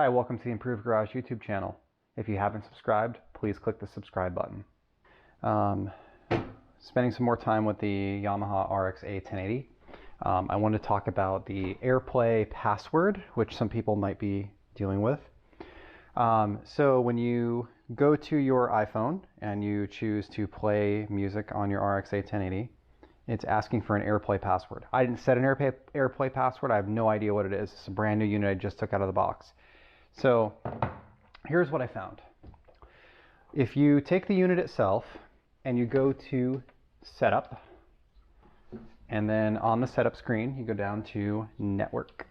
Hi, welcome to the Improved Garage YouTube channel. If you haven't subscribed, please click the subscribe button. Spending some more time with the Yamaha RX-A1080. I want to talk about the AirPlay password, which some people might be dealing with. So when you go to your iPhone and you choose to play music on your RX-A1080, it's asking for an AirPlay password. I didn't set an AirPlay password. I have no idea what it is. It's a brand new unit I just took out of the box. So here's what I found. If you take the unit itself and you go to Setup, and then on the Setup screen you go down to Network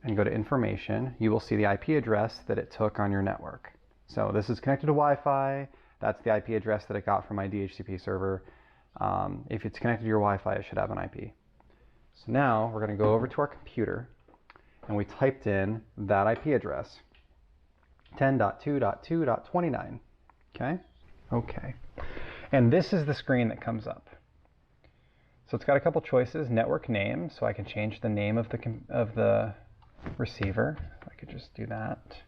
and go to Information, you will see the IP address that it took on your network. So this is connected to Wi-Fi. That's the IP address that it got from my DHCP server. If it's connected to your Wi-Fi, it should have an IP. So now we're going to go over to our computer, and we typed in that IP address, 10.2.2.29. Okay. And this is the screen that comes up. So it's got a couple choices. Network name, so I can change the name of the receiver. I could just do that.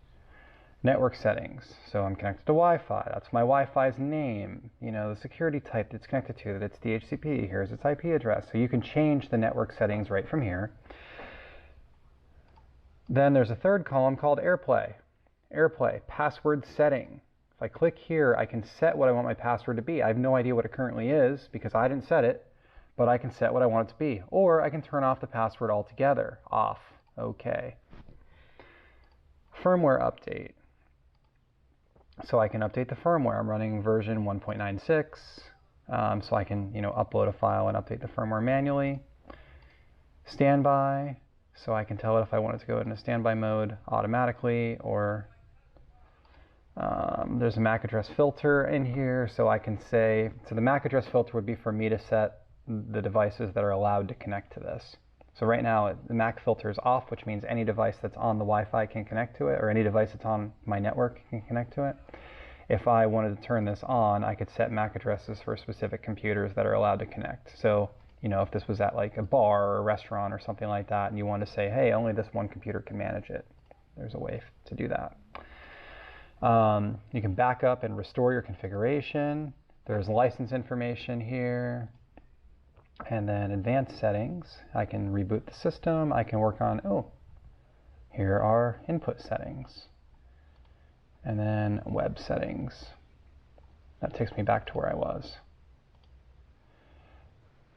Network settings, so I'm connected to Wi-Fi. That's my Wi-Fi's name. You know, the security type it's connected to, that it's DHCP. Here's its IP address. So you can change the network settings right from here. Then there's a third column called AirPlay. AirPlay, password setting. If I click here, I can set what I want my password to be. I have no idea what it currently is because I didn't set it, but I can set what I want it to be. Or I can turn off the password altogether. Off. Okay. Firmware update. So I can update the firmware. I'm running version 1.96, so I can, upload a file and update the firmware manually. Standby. So I can tell it if I want it to go into standby mode automatically, or there's a MAC address filter in here, so I can say, so the MAC address filter would be for me to set the devices that are allowed to connect to this. So right now the MAC filter is off, which means any device that's on the Wi-Fi can connect to it, or any device that's on my network can connect to it. If I wanted to turn this on, I could set MAC addresses for specific computers that are allowed to connect. So if this was at like a bar or a restaurant or something like that, and you want to say, hey, only this one computer can manage it, there's a way to do that. You can back up and restore your configuration. There's license information here. And then advanced settings. I can reboot the system. I can work on, here are input settings. And then web settings. That takes me back to where I was.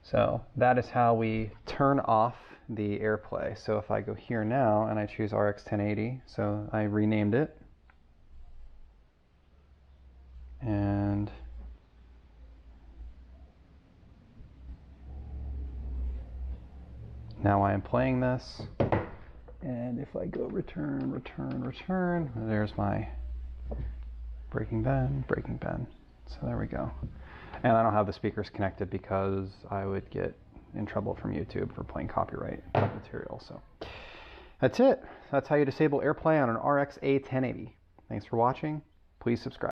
So that is how we turn off the AirPlay. So if I go here now and I choose RX-1080, so I renamed it. And now I am playing this. And if I go return, there's my breaking Ben. So there we go. And I don't have the speakers connected because I would get in trouble from YouTube for playing copyright material. So that's it. That's how you disable AirPlay on an RX-A1080. Thanks for watching. Please subscribe.